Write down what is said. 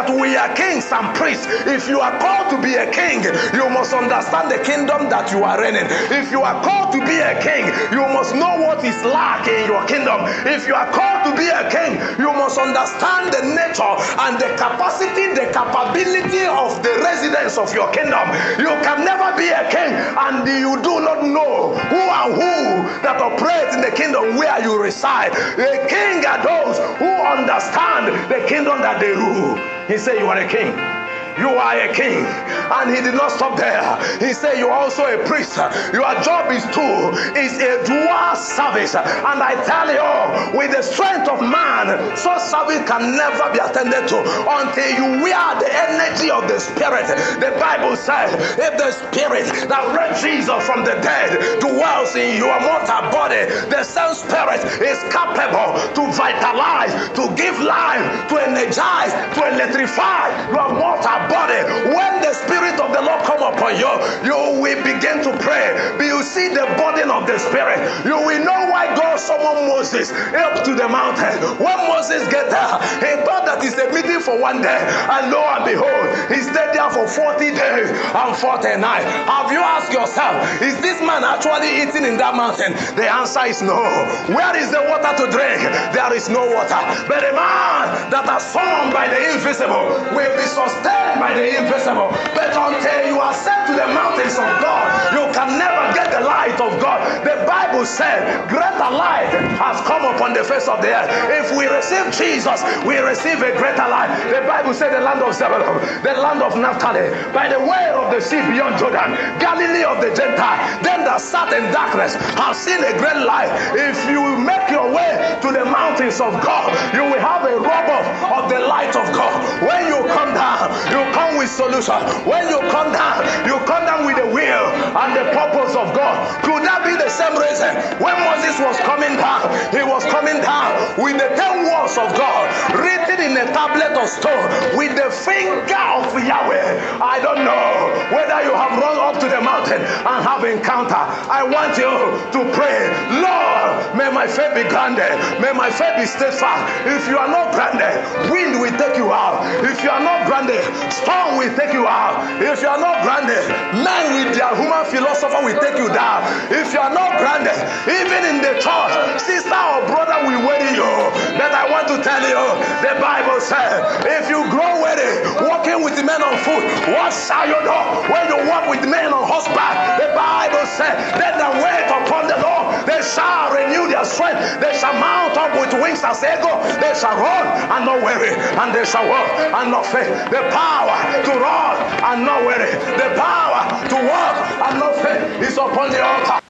that we are kings and priests. If you are called to be a king, you must understand the kingdom that you are reigning. If you are called to be a king, you must know what is lack in your kingdom. If you are called to be a king, you must understand the nature and the capacity, the capability of the residents of your kingdom. You can never be a king and you do not know who and who that operates in the kingdom where you reside. A king are those who understand the kingdom that they rule. He said, you are a king. You are a king. And he did not stop there. He said, you are also a priest. Your job is a dual service. And I tell you, with the strength of man, such service can never be attended to until you wear the energy of the Spirit. The Bible says, if the Spirit that raised Jesus from the dead dwells in your mortal body, the same Spirit is capable to vitalize, to give life, to energize, to electrify your mortal body. When the Spirit of the Lord come upon you, you will begin to pray. You see the burden of the Spirit. You will know why God summoned Moses up to the mountain. When Moses get there, he thought that it's a meeting for one day, and lo and behold, he stayed there for 40 days and 40 nights. Have you asked yourself, is this man actually eating in that mountain? The answer is no. Where is the water to drink? There is no water. But a man that is summoned by the invisible will be sustained by the invisible. But until you are sent to the mountains of God, you can never get the light of God. The Bible said, greater light has come upon the face of the earth. If we receive Jesus, we receive a greater light. The Bible said, the land of Zebulun, the land of Naphtali, by the way of the sea beyond Jordan, Galilee of the Gentiles, them that sat in darkness have seen a great light. If you make your way to the mountains of God, you will have a rub of the light of God. When you come down, you come with solution. When you come down with the will and the purpose of God. Could that be the same reason when Moses was coming down? He was coming down with the 10 words of God written in a tablet of stone with the finger of Yahweh. I don't know whether you have run up to the mountain and have encounter. I want you to pray, Lord, may my faith be grounded. May my faith be steadfast. If you are not grounded, wind will take you out. If you are not grounded, storm will take you out. If you are not grounded, men with their human philosophy will take you down. If you are not grounded, even in the church, sister or brother will worry you. But I want to tell you, the Bible says, if you grow weary walking with men on foot, what shall you do when you walk with men on horseback? The Bible says, let them wait upon the Lord. They shall renew their strength. They shall mount up with wings as eagle. They shall run and not weary, and they shall walk and not faint. The power to run and not weary, the power to walk and not faint is upon the altar.